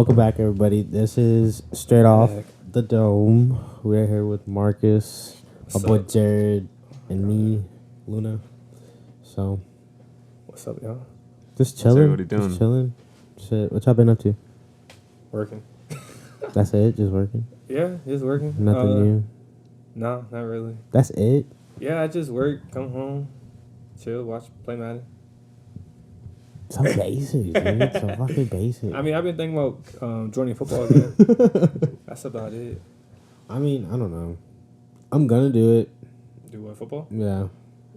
Welcome back, everybody. This is Straight Off the Dome. We're here with Marcus, my boy Jared, and me, Luna. So, what's up, y'all? Just chilling. What are you doing? Just chilling. Shit. What y'all been up to? Working. That's it? Just working? Yeah, just working. Nothing new? No, not really. That's it? Yeah, I just work, come home, chill, watch, play Madden. So basic, dude. So fucking basic. I mean, I've been thinking about joining football again. That's about it. I mean, I don't know. I'm gonna do it. Do what, football? Yeah.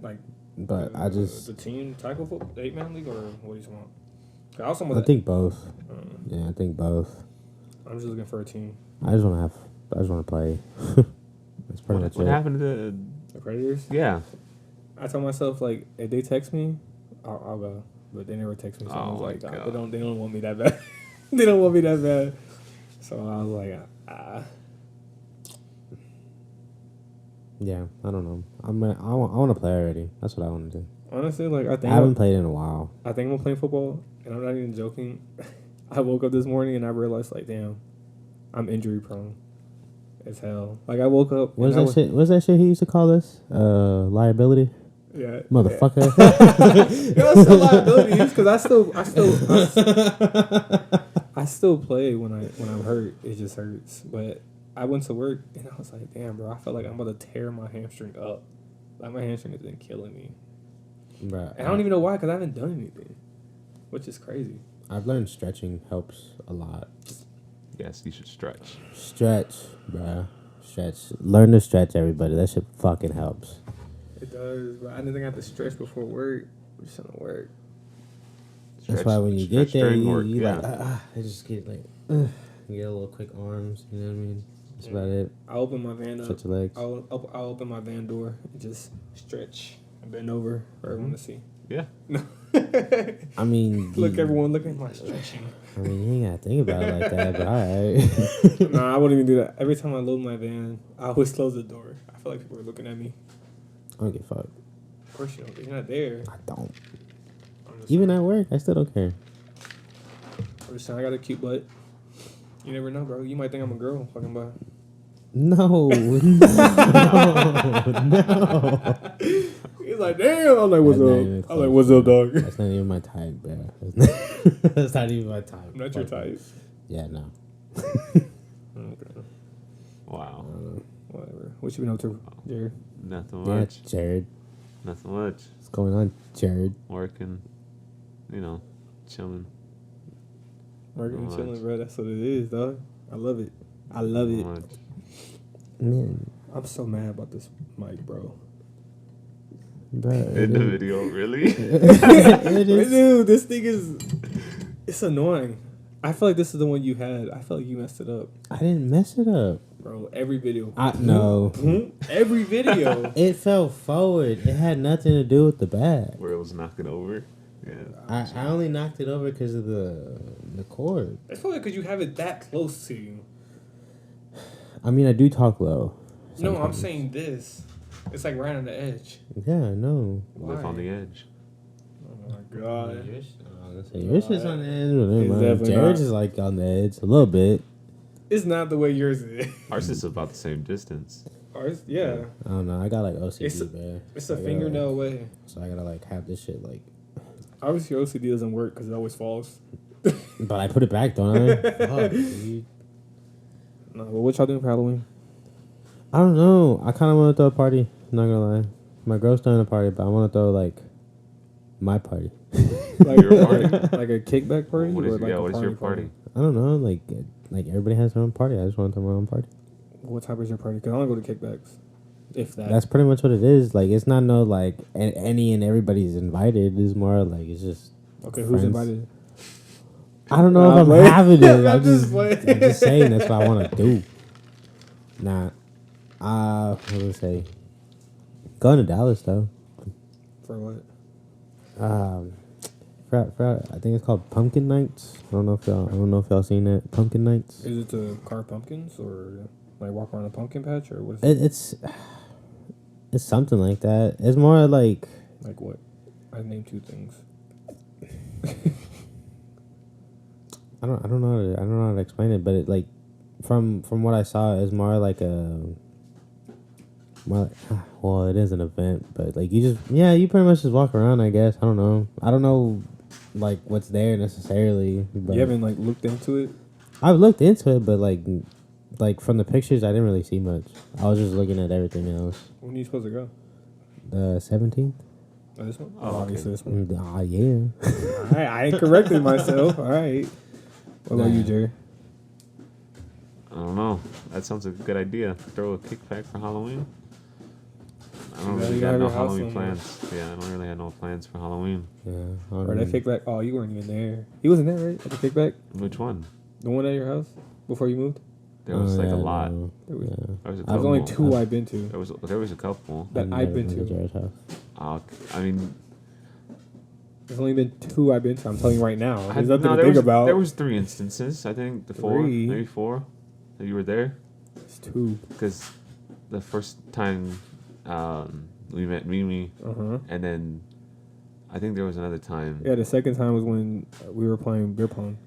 Like, But I just... The team tackle football, the 8-man league, or what do you want? I think both. Yeah, I think both. I'm just looking for a team. I just want to play. That's pretty much it. What happened to The Predators? Yeah. I told myself, like, if they text me, I'll go. But they never text me, so I was like, God. they don't want me that bad. They don't want me that bad. So I was like, Yeah, I don't know. I want to play already. That's what I want to do. Honestly, like, I haven't played in a while. I think I'm gonna play football, and I'm not even joking. I woke up this morning and I realized, like, damn, I'm injury prone as hell. Like, I woke up. What's that shit he used to call us? Liability? Yeah. Motherfucker. Yeah. It's still liabilities, because I still play when I'm hurt. It just hurts. But I went to work and I was like, damn, bro, I felt like I'm about to tear my hamstring up. Like, my hamstring has been killing me. Bruh, And I don't even know why, because I haven't done anything, which is crazy. I've learned stretching helps a lot. Yes, you should stretch. Stretch, bruh. Stretch. Learn to stretch, everybody. That shit fucking helps. It does, but I didn't think I had to stretch before work. It just doesn't work. That's why when you get there, you yeah. like, I just get like, you get a little quick arms, you know what I mean? That's about it. I'll open my van up. Stretch your legs. I'll open my van door and just stretch and bend over for everyone to see. Yeah. I mean... Everyone look at my stretching. I mean, you ain't gotta think about it like that, but alright. Nah, I wouldn't even do that. Every time I load my van, I always close the door. I feel like people are looking at me. I don't give a fuck. Of course you don't. You're not there. I don't. Even at work, I still don't care. I'm just saying, I got a cute butt. You never know, bro. You might think I'm a girl fucking by. No. He's like, damn. I'm like, what's up? I'm like, what's up, dog? That's not even my type, bro. That's not even my type. Not your type. Yeah, no. Okay. Wow. Whatever. What you been up to, Jared? Nothing much. Yeah, Jared. Nothing much. What's going on, Jared? Working. Chilling. Working and chilling, bro. That's what it is, dog. I love it. I love it. Man. I'm so mad about this mic, bro. In the video, really? It is. Dude, this thing is... It's annoying. I feel like this is the one you had. I feel like you messed it up. I didn't mess it up. Bro, every video. No. Every video. It fell forward. It had nothing to do with the bag. Where it was knocking over? Yeah. I only knocked it over because of the cord. It's probably because you have it that close to you. I mean, I do talk low. No, I'm saying this. It's like right on the edge. Yeah, I know. Live on the edge. Oh my god. Yours is on the edge. It's Jared's is like on the edge a little bit. It's not the way yours is. Ours is about the same distance. Ours, yeah. I don't know. I got like OCD, man. It's a fingernail away. So I gotta like have this shit like. Obviously, your OCD doesn't work because it always falls. But I put it back, don't I? Fuck, dude. No, but what y'all doing for Halloween? I don't know. I kind of want to throw a party. I'm not gonna lie. My girl's throwing a party, but I want to throw like my party. Like your party, like a kickback party. What is, or like what is your party? I don't know. Like everybody has their own party. I just want to throw my own party. What type is your party? Because I want to go to kickbacks. If that. That's pretty much what it is. Like it's not no like any and everybody's invited. It's more like it's just okay. friends. Who's invited? I don't know if I'm having it. I'm just saying that's what I want to do. Nah. What do I say? Going to Dallas though. For what? I think it's called Pumpkin Nights. I don't know if y'all seen that. Pumpkin Nights. Is it to carve pumpkins or like walk around a pumpkin patch or what is it? It's something like that. It's more like what? I named two things. don't know. I don't know how to explain it, but it like from what I saw, it's more like a. Well, well, it is an event, but like you pretty much just walk around. I guess I don't know, like what's there necessarily. But You haven't like looked into it. I've looked into it, but like from the pictures, I didn't really see much. I was just looking at everything else. When are you supposed to go? The 17th. Oh, this one? Oh, okay. Obviously this one. Yeah. All right, I ain't corrected myself. All right. What about you, Jerry? I don't know. That sounds like a good idea. Throw a kickback for Halloween. I don't Yeah, really you got have no your house Halloween somewhere. plans. Yeah, I don't really have no plans for Halloween. Yeah. Or that kickback? Oh, you weren't even there. He wasn't there, right? At the kickback? Which one? The one at your house before you moved? There was like a lot. No. There was, Yeah. There was a There's couple. only two I've been to. There was a couple. That I've been to. Jared's house. I mean, There's only been two I've been to. I'm telling you right now. There's nothing to there think was, about. There was 3 instances. I think the 4, Three. maybe 4, that you were there. It's two. Because the first time we met Mimi, Uh-huh. and then I think there was another time. Yeah, the second time was when we were playing beer pong.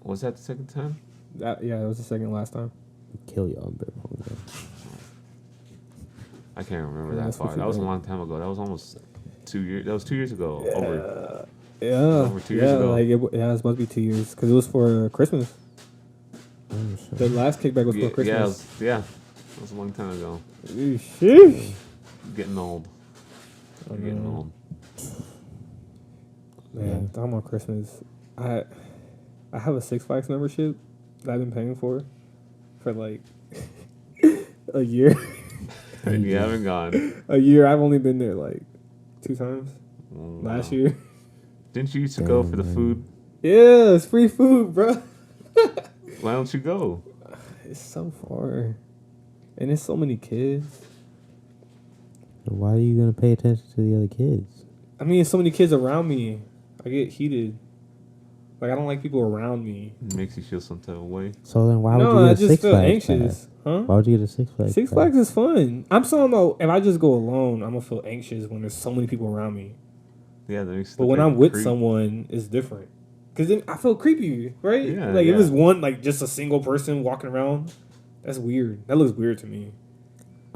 Was that the second time? That was the second last time. Kill y'all in beer pong. I can't remember Yeah, that that's what far. you That was a think. long time ago. That was almost 2 years. That was 2 years ago. Over. Yeah. Over 2 years ago. Like it was supposed to be 2 years because it was for Christmas. The last kickback was for Christmas. Yeah. That was a long time ago. Sheesh. Getting old. I'm getting old. Man, talking about Christmas, I have a Six Flags membership that I've been paying for like a year. And you haven't gone. A year. I've only been there like 2 times Wow. last year. Didn't you used to go for the food? Yeah, it's free food, bro. Why don't you go? It's so far, and there's so many kids. Why are you gonna pay attention to the other kids? I mean, so many kids around me. I get heated. Like I don't like people around me. It makes you feel some type of way. So then why would No, you I get a just Six feel Flags anxious. pass? Huh? Why would you get a Six Flags? Six pass? Flags is fun. I'm talking about if I just go alone, I'm gonna feel anxious when there's so many people around me. Yeah, that makes. But when I'm with someone, it's different. Cause then I feel creepy, right? Yeah, like if yeah. it's one, like just a single person walking around, that's weird. That looks weird to me.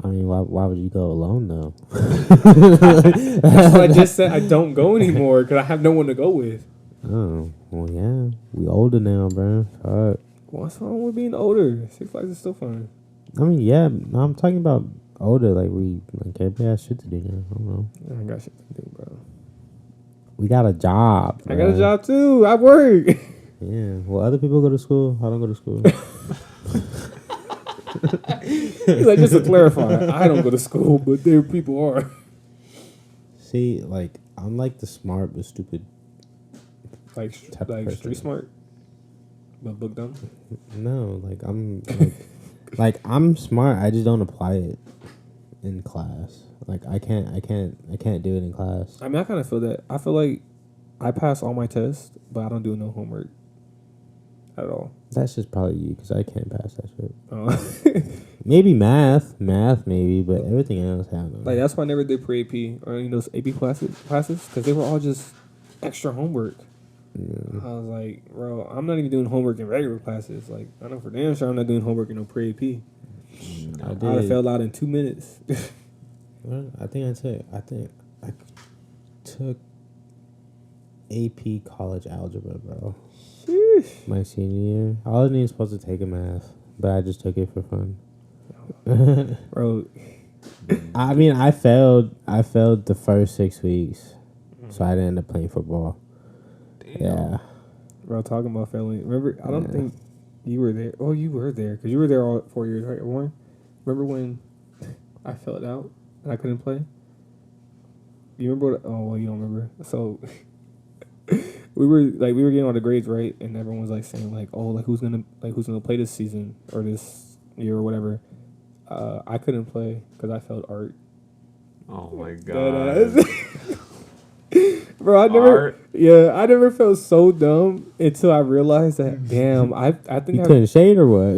I mean, why would you go alone though? That's what I just said. I don't go anymore because I have no one to go with. Oh, well, yeah. We older now, bro. Fuck. What's wrong with being older? Six Flags is still fun. I mean, yeah. I'm talking about older. Like everybody has shit to do now. I don't know. I ain't got shit to do, bro. We got a job. I got a job too. I work. Yeah. Well, other people go to school. I don't go to school. He's like, just to clarify, I don't go to school, but there people are. See, like I'm like the smart but stupid. Like Type of person. street smart, but book dumb. No, like I'm like I'm smart. I just don't apply it in class. Like I can't do it in class. I mean, I kind of feel that. I feel like I pass all my tests, but I don't do no homework at all. That's just probably you because I can't pass that shit. Oh. Maybe math maybe, but everything else, I don't know. Like that's why I never did pre-AP or those AP classes because they were all just extra homework. Yeah. I was like, bro, I'm not even doing homework in regular classes. Like, I know for damn sure I'm not doing homework in no pre-AP. I I'd have did. failed out in 2 minutes. Well, I think I took AP college algebra, bro. Sheesh. My senior year. I wasn't even supposed to take a math, but I just took it for fun. Bro, I mean, I failed the first 6 weeks, so I didn't end up playing football. Yeah. bro, talking about failing. Remember, I don't Yeah. think you were there. Oh, you were there because you were there all 4 years, right? Warren? Remember when I failed out and I couldn't play? You remember? Oh, well, you don't remember. So we were getting all the grades right, and everyone was like saying like, oh, like who's gonna play this season or this year or whatever. I couldn't play because I failed art. Oh my Deadass. god. Bro, I never felt so dumb until I realized that. Damn, I think You couldn't shade or what?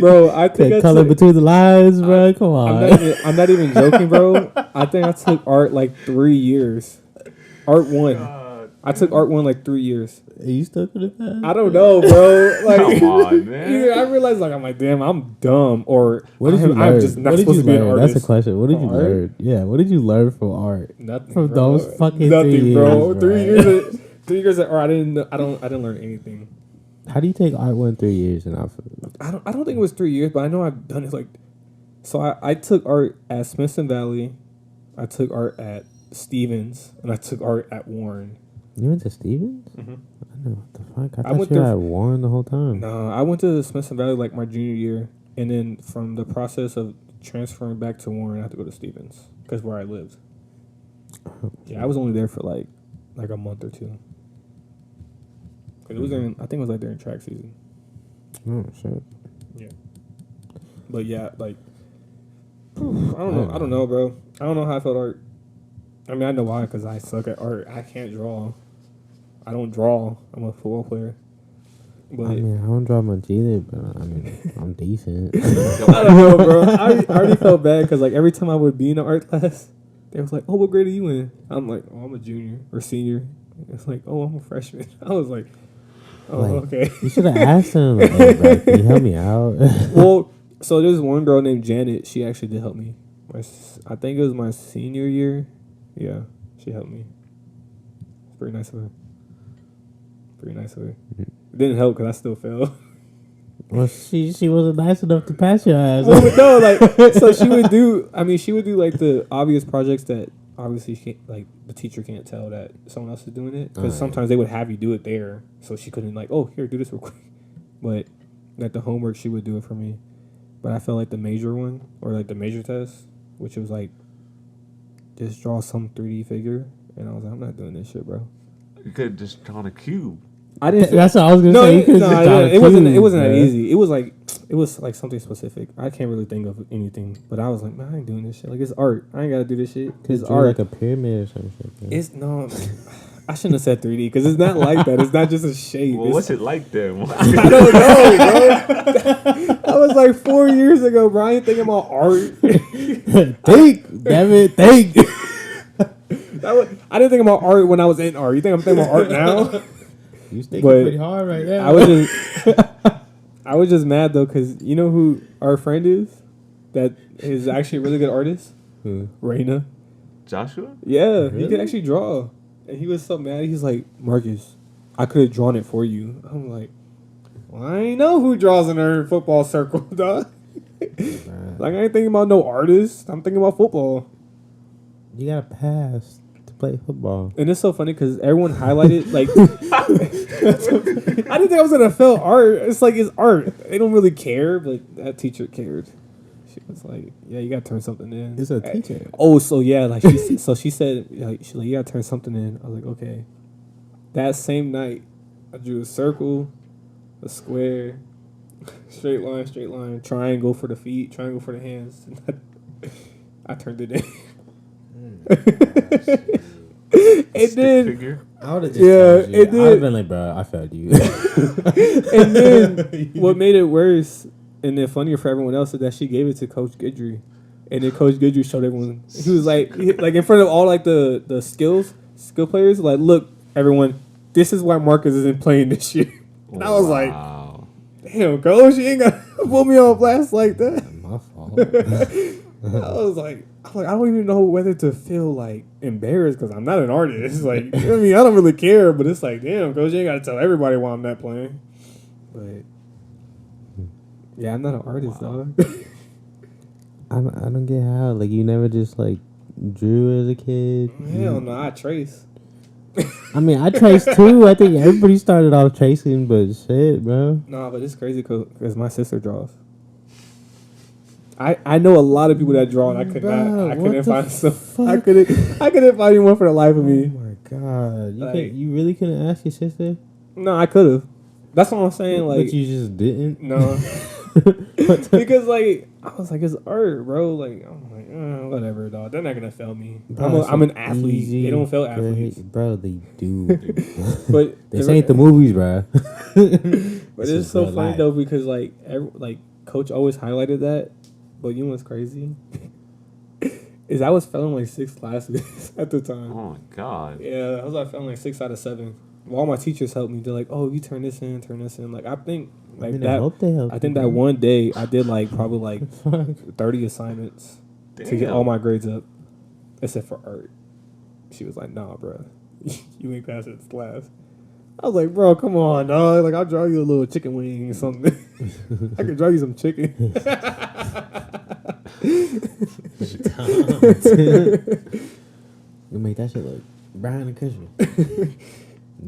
bro. I think That I color took, between the lines, bro. Come on. I'm not even joking, bro. I think I took art like 3 years. Art 1. I took art 1 like 3 years. Are you still gonna pass? I don't know, bro. Like, Come on, man. either I realized like I'm like, damn, I'm dumb, or What did you learn? I'm just not What did supposed you to be an learn? artist. That's the question. What did you From art? learn? Yeah, what did you learn from art? Nothing From bro. those fucking nothing, 3 bro. years, 3 bro. years. 3 years of art. I didn't learn anything. How do you take art 1 3 years and off? I don't think it was 3 years, but I know I've done it like. So I took art at Smithson Valley, I took art at Stevens, and I took art at Warren. You went to Stevens? Mm-hmm. I know what the fuck. I I thought went you were there at Warren the whole time. No, I went to Smithson Valley like my junior year, and then from the process of transferring back to Warren, I had to go to Stevens because where I lived. Yeah, I was only there for like a month or two. Cause it was during, I think it was like during track season. Oh shit. Yeah. But yeah, like I don't know, bro. I don't know how I felt art. I mean, I know why, because I suck at art. I can't draw. I don't draw. I'm a football player. But I mean, I don't draw much either, but I mean, I'm decent. I don't know, bro. I already felt bad because like every time I would be in an art class, they was like, "Oh, what grade are you in?" I'm like, "Oh, I'm a junior or senior." It's like, "Oh, I'm a freshman." I was like, "Oh, Like, okay." You should have asked him, like, hey, bro, can you help me out? Well, so there's one girl named Janet. She actually did help me. I think it was my senior year. Yeah, she helped me. It's pretty nice of her. It didn't help because I still failed. Well, she wasn't nice enough to pass your ass. Well, but no, like, so she would do like the obvious projects that obviously like the teacher can't tell that someone else is doing it, because sometimes they would have you do it there, so she couldn't like, oh, here, do this real quick. But like the homework, she would do it for me. But I felt like the major one, or like the major test, which was like just draw some 3D figure, and I was like, I'm not doing this shit, bro. You could have just drawn a cube. I didn't. That's what I was gonna say. You could've just drawn a it wasn't. It cube, wasn't that bruh. easy. It was like something specific. I can't really think of anything. But I was like, man, I ain't doing this shit. Like, it's art. I ain't gotta do this shit. It's Drew art. like a pyramid or some shit. Man. It's no. I shouldn't have said 3D because it's not like that. It's not just a shape. Well, what's it like then? I don't know, bro. That was like 4 years ago, bro. I ain't thinking about art. Think, damn it, think. I didn't think about art when I was in art. You think I'm thinking about art now? You thinking But pretty hard right now. I was just mad though, because you know who our friend is that is actually a really good artist? Who? Raina. Joshua? Yeah, he Really? could actually draw. And he was so mad. He's like, Marcus, I could have drawn it for you. I'm like, well, I ain't know who draws in our football circle, dog. Like, I ain't thinking about no artist. I'm thinking about football. You gotta pass to play football. And it's so funny because everyone highlighted, like, I didn't think I was going to fail art. It's like, it's art. They don't really care, but that teacher cared. She was like, yeah, you got to turn something in. It's a teacher. Oh, so yeah, like, she said, like, you got to turn something in. I was like, okay. That same night, I drew a circle, a square, straight line, triangle for the feet, triangle for the hands. I turned it in. It Stick did. figure? I would have just Yeah, told you. it did. I would have been like, bro, I failed you. And then what made it worse and then funnier for everyone else is that she gave it to Coach Guidry. And then Coach Guidry showed everyone. He was like in front of all like the skill players, like, look, everyone, this is why Marcus isn't playing this year. And I was like, Wow. damn, Coach, you ain't got to put me on blast like that. My fault. I was like, I don't even know whether to feel like embarrassed because I'm not an artist. Like, I mean, I don't really care, but it's like, damn, Coach, you ain't got to tell everybody why I'm not playing. But yeah, I'm not an artist, dog. I don't get how, like, you never just, like, drew as a kid. Hell no, I trace. I mean, I traced too. I think everybody started off tracing, but shit, bro. No, but it's crazy because my sister draws. I know a lot of people that draw, and I could Bro, not. I what couldn't the find some. I fuck? couldn't find anyone for the life of Oh me. my god, Like- you really couldn't ask your sister, No, I could have. That's what I'm saying. Like, but you just didn't. no, What the- because like I was like, it's art, bro. Like, I'm like, whatever, dog. They're not gonna fail me. Bro, I'm an it's athlete. easy, They don't fail great- athletes. bro. They do. But This ain't the movies, bro. But it's so funny though because like Coach always highlighted that. But you know what's crazy? is I was failing like 6 classes at the time. Oh my god. Yeah, I was like failing like 6 out of 7. All my teachers helped me. They're like, "Oh, you turn this in, turn this in." Like I think like I mean, that. I hope they help. I think that one day I did like probably like Fuck. 30 assignments to get Damn. all my grades up, except for art. She was like, "Nah, bro, you ain't passing this class." I was like, "Bro, come on, dog. Like I'll draw you a little chicken wing or something. I can draw you some chicken." You make that shit look brown and crispy.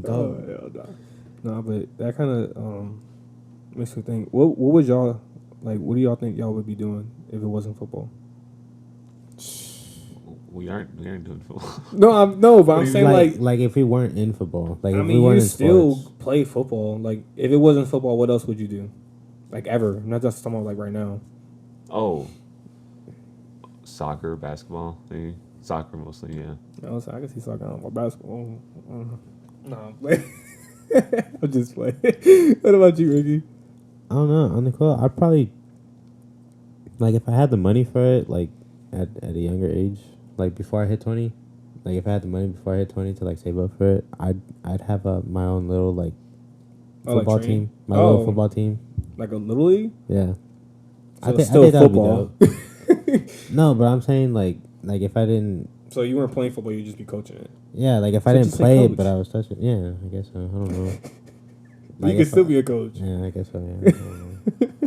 Oh hell no. Nah, but that kind of makes me think. What would y'all like? What do y'all think y'all would be doing if it wasn't football? We aren't doing football. No, but I'm saying like if we weren't in football, like I if mean, we weren't you in still sports. play football. Like if it wasn't football, what else would you do? Like ever? Not just talking about like right now. Oh. Soccer, basketball, maybe. Soccer mostly, yeah. I can see soccer or basketball. No, I'm playing. I'm just playing. What about you, Ricky? I don't know. On the court, I'd probably like if I had the money for it, like at a younger age, like before I hit 20. Like if I had the money before I hit 20 to like save up for it, I'd have my own little like football team, my little football team. Like a little league? Yeah. So I think still that would be football. dope. No, but I'm saying like if I didn't. So you weren't playing football, you'd just be coaching it. Yeah, like if So I didn't just say play it, coach. but I was touching. Yeah, I guess so. I don't know. You could if still I- be a coach. Yeah, I guess so. Yeah. I don't know.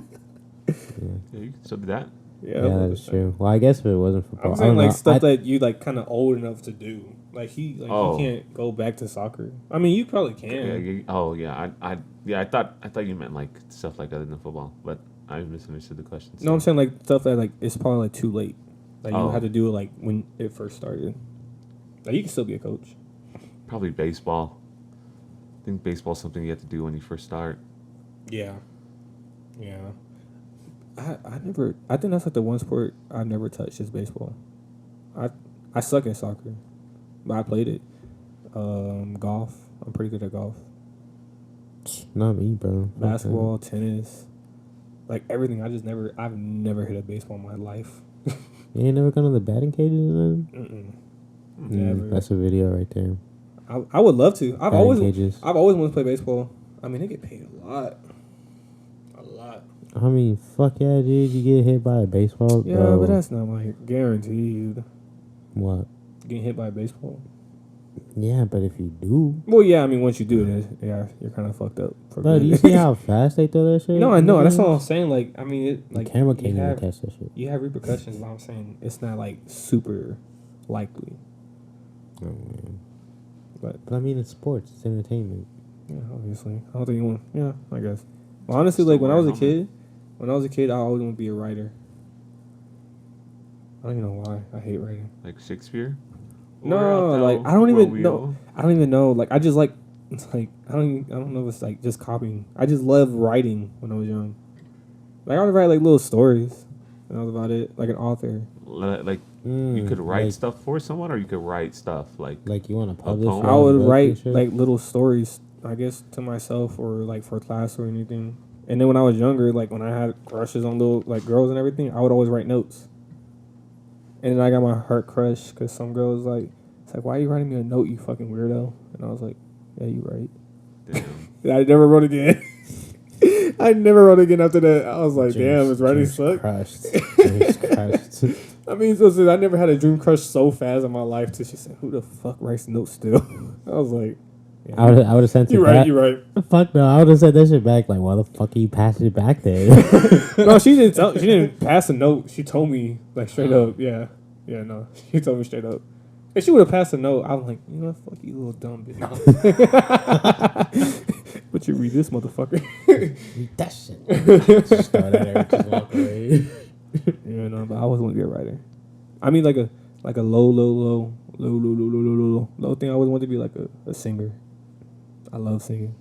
Yeah, you can still do that. Yeah, Yeah, that's true. Well, I guess if it wasn't football, I'm I saying don't like know. stuff that you like kind of old enough to do. Like he Oh. can't go back to soccer. I mean, you probably can. I thought you meant like stuff like other than football, but I misunderstood the question. No, I'm saying like stuff that like it's probably like too late. Like you Oh. had to do it like when it first started. Like you can still be a coach. Probably baseball. I think baseball's something you have to do when you first start. Yeah. Yeah. I think that's like the one sport I've never touched is baseball. I suck at soccer, but I played it. Golf. I'm pretty good at golf. Not me, bro. Basketball, tennis, like everything. I've never hit a baseball in my life. You ain't never gone to the batting cages, then? Never. That's a video right there. I would love to. I've Batting cages. always wanted to play baseball. I mean, they get paid a lot. A lot. I mean, fuck yeah, dude. You get hit by a baseball, Yeah, bro. but that's not like guaranteed. What? Getting hit by a baseball. Yeah, but if you do, Well, yeah. I mean, once you do it, yeah, you're kind of fucked up. For bro, good. do you see how fast they throw that shit? No, I know. That's all I'm saying. Like, I mean, it The like camera you can't even have- catch that shit. You have repercussions, but I'm saying it's not like super likely. Oh, man. But But I mean, it's sports. It's entertainment. yeah, obviously, I don't think you want. Yeah, I guess. Well, honestly, like when I was a kid, I always want to be a writer. I don't even know why. I hate writing. Like Shakespeare? No, Or like Othello, I don't even Romeo? know. I don't even know. Like I just like, it's like I don't know if it's like just copying. I just loved writing when I was young. Like I would write like little stories, and that was about it. Like an author. Like Mm, you could write like, stuff for someone, or you could write stuff like Like you want to publish? poem? your I own would book and write shit? like little stories, I guess, to myself or like for class or anything. And then when I was younger, like when I had crushes on little like girls and everything, I would always write notes. And then I got my heart crushed because some girl was like, "It's like, why are you writing me a note, you fucking weirdo?" And I was like, "Yeah, you right." damn. I never wrote again. I never wrote again after that. I was like, damn, it's writing James suck. crushed. James crushed. I mean, so I never had a dream crush so fast in my life till she said, "Who the fuck writes notes still?" I was like, yeah, I would have sent it you back. right, you right. Fuck no, I would have sent that shit back. Like, why the fuck are you passing it back there? No, she didn't pass a note. She told me like straight up. Yeah, no. She told me straight up. If she would have passed a note, I was like, you know what, fuck you, little dumb bitch. But you read this motherfucker. Read that shit. Just throw it at her, just walk away. Yeah, no, but I always want to be a writer. I mean, like a low thing. I always want to be like a singer. I love singing.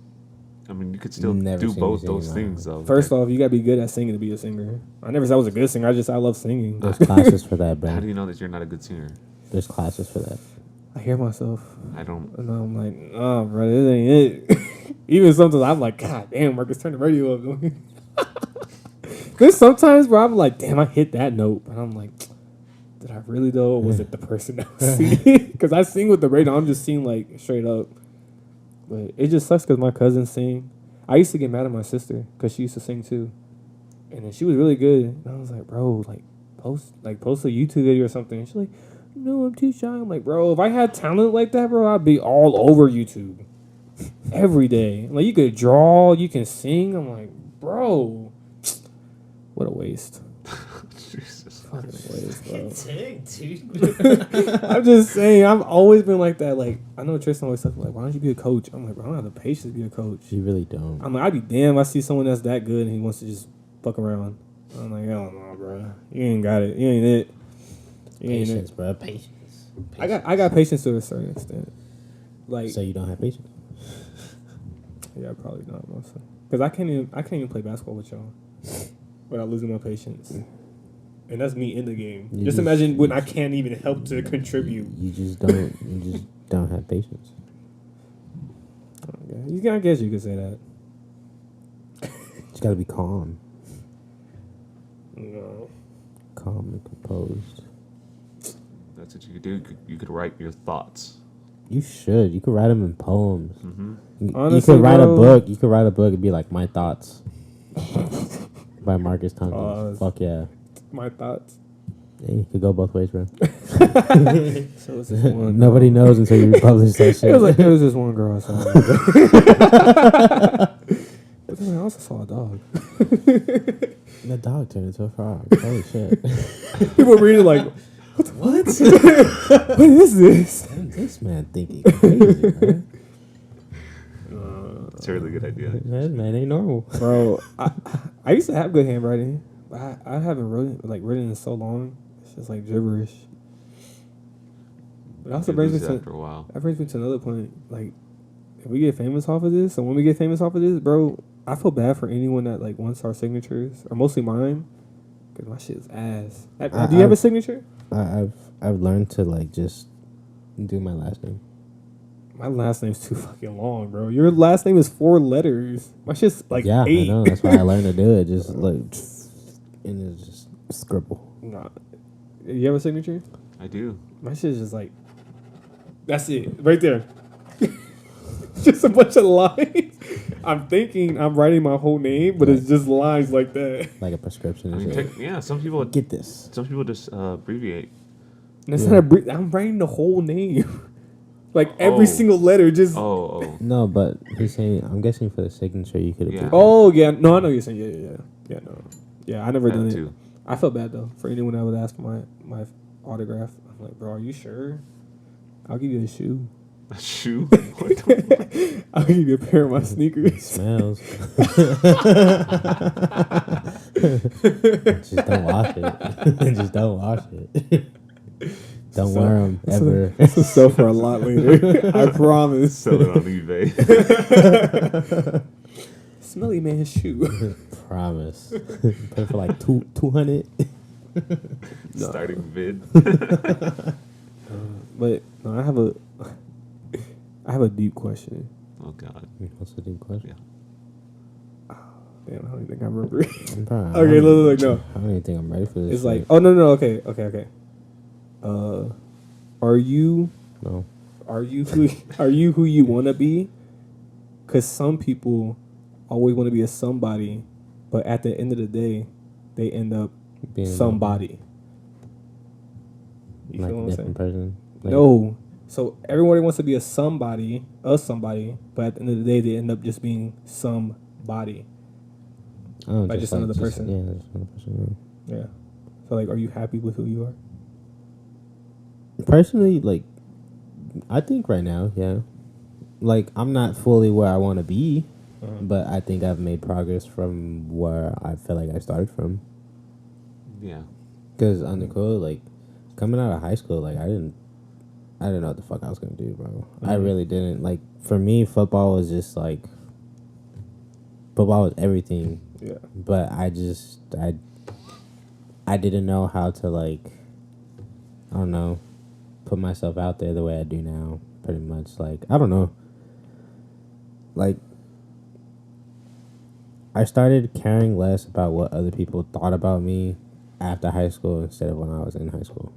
I mean, you could still Never do seen both you those sing things live. though. First off, you gotta be good at singing to be a singer. I never said I was a good singer. I love singing. There's classes for that, How do bro. you know that you're not a good singer? There's classes for that. I hear myself, I don't. and I'm like, oh, bro, this ain't it. Even sometimes I'm like, God damn, Marcus, turn the radio up. There's sometimes where I'm like, damn, I hit that note, and I'm like, Did I really though? Or was it the person that was singing? Because I sing with the radio. I'm just singing like straight up. But it just sucks because my cousins sing. I used to get mad at my sister because she used to sing too, and then she was really good. And I was like, bro, like post a YouTube video or something. And she's like, no, I'm too shy. I'm like, bro, if I had talent like that, bro, I'd be all over YouTube every day. Like you could draw, you can sing. I'm like, bro, what a waste. Jesus. Fucking waste, bro. Dang, dude. I'm just saying, I've always been like that. Like, I know Tristan always talks like, why don't you be a coach? I'm like, bro, I don't have the patience to be a coach. You really don't. I'm like, I'd be damned if I see someone that's that good and he wants to just fuck around. I'm like, hell no, bro. You ain't got it. You ain't it. You ain't Patience, it. bro. Patience. I got patience to a certain extent. Like, So you don't have patience? yeah, probably not mostly. Because I can't even play basketball with y'all without losing my patience. And that's me in the game. You Just imagine when I can't even help to contribute. You just don't. You just don't have patience. I guess you could say that. You gotta be calm, No. calm and composed. That's what you could do. You could write your thoughts. You should. You could write them in poems. Mm-hmm. You Honestly, could write bro. a book. You could write a book and be like, "My Thoughts" by Marcus Tompkins. Fuck yeah. My thoughts. Hey, it could go both ways, bro. So it's this one Nobody knows until you publish that shit. It was like there was this one girl I saw. But then I also saw a dog. The dog turned into a frog. Holy shit. People reading like, what? What is this? Damn, this man thinking crazy, bro. It's a really good idea. That man ain't normal. Bro, I used to have good handwriting. But I haven't written in so long. It's just like gibberish. But it also You brings me lose it to after a while. that brings me to another point. Like, if we get famous off of this, and when we get famous off of this, bro, I feel bad for anyone that like wants our signatures, or mostly mine, because my shit is ass. Do you have a signature? I've learned to like just do my last name. My last name's too fucking long, bro. Your last name is 4 letters. My shit's like Yeah, 8. I know. That's why I learned to do it. Just like, and it's just scribble. Nah. You have a signature? I do. My shit's just like, that's it, right there. Just a bunch of lines. I'm thinking I'm writing my whole name, but it's just lines like that. Like a prescription. I and mean, shit. yeah. Some people Get this. Some people just abbreviate. And it's not I'm writing the whole name. Like every Oh. single letter just. Oh. No, but he's saying, I'm guessing for the signature you could have. Yeah. Oh, yeah. No, I know what you're saying. Yeah, no. Yeah, I never done it. Too. I felt bad, though, for anyone that would ask for my autograph. I'm like, bro, are you sure? I'll give you a shoe. A shoe? What the I'll give you a pair of my sneakers. Smells. Just don't wash it. Just don't wash it. Don't wear them ever. This will sell for a lot later. I promise. Sell it on eBay. Smelly man shoe. Promise. Put it for like 200. Starting bid. But no, I have a deep question. Oh God. What's the deep question? Damn, I don't even think I remember. I'm probably, Okay, look, no. I don't even think I'm ready for this. It's like, shit. oh no, okay. Are you No. who you want to be? Because some people always want to be a somebody, but at the end of the day, they end up Being somebody. You like feel a what I'm different saying? person. Like, No. So everybody wants to be a somebody, but at the end of the day, they end up just being somebody. Oh, like just another person. Yeah, just another person. Yeah. So like, are you happy with who you are? Yeah. Personally, like, I think right now, yeah. Like, I'm not fully where I want to be, but I think I've made progress from where I feel like I started from. Yeah. Because on the code, like, coming out of high school, like, I didn't know what the fuck I was gonna do, bro. I really didn't. Like, for me, football was just like, football was everything. Yeah. But I didn't know how to, like, I don't know, put myself out there the way I do now, pretty much. Like, I don't know. Like, I started caring less about what other people thought about me after high school instead of when I was in high school.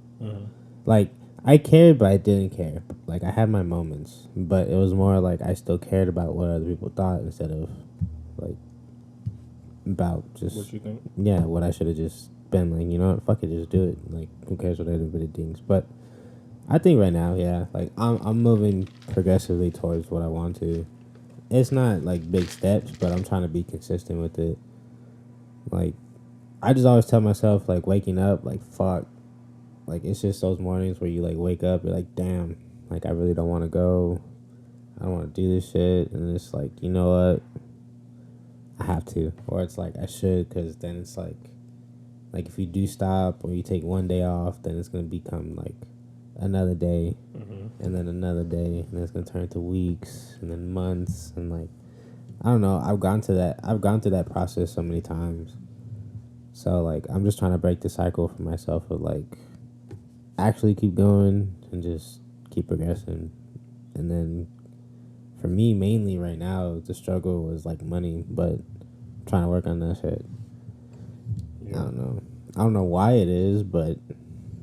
Like, I cared, but I didn't care. Like, I had my moments, but it was more like I still cared about what other people thought instead of, like, about just... What you think? Yeah, what I should have just been like, you know what, fuck it, just do it. Like, who cares what everybody thinks? But I think right now, yeah, like, I'm moving progressively towards what I want to. It's not, like, big steps, but I'm trying to be consistent with it. Like, I just always tell myself, like, waking up, like, fuck. Like, it's just those mornings where you, like, wake up, you're like, damn, like, I really don't want to go. I don't want to do this shit. And it's like, you know what? I have to. Or it's like, I should, because then it's like, if you do stop or you take one day off, then it's going to become, like, another day. And then another day. And then it's going to turn into weeks and then months. And, like, I don't know. I've gone through that process so many times. So, like, I'm just trying to break the cycle for myself of, like, actually keep going and just keep progressing. And then for me, mainly right now, the struggle was like money, but I'm trying to work on that shit. Yeah. I don't know why it is, but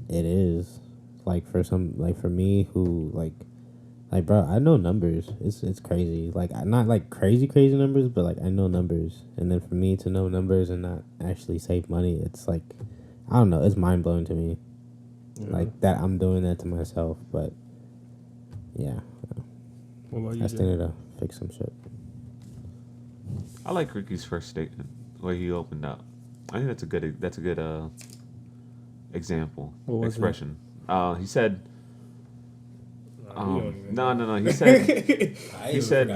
it is. Like for me who like bro, I know numbers. It's crazy. Like not like crazy numbers, but like I know numbers. And then for me to know numbers and not actually save money, it's like, I don't know, it's mind blowing to me. Yeah. Like that I'm doing that to myself, but yeah. What about you? I still need to fix some shit. I like Ricky's first statement where he opened up. I think that's a good example, expression. He said, no. He said,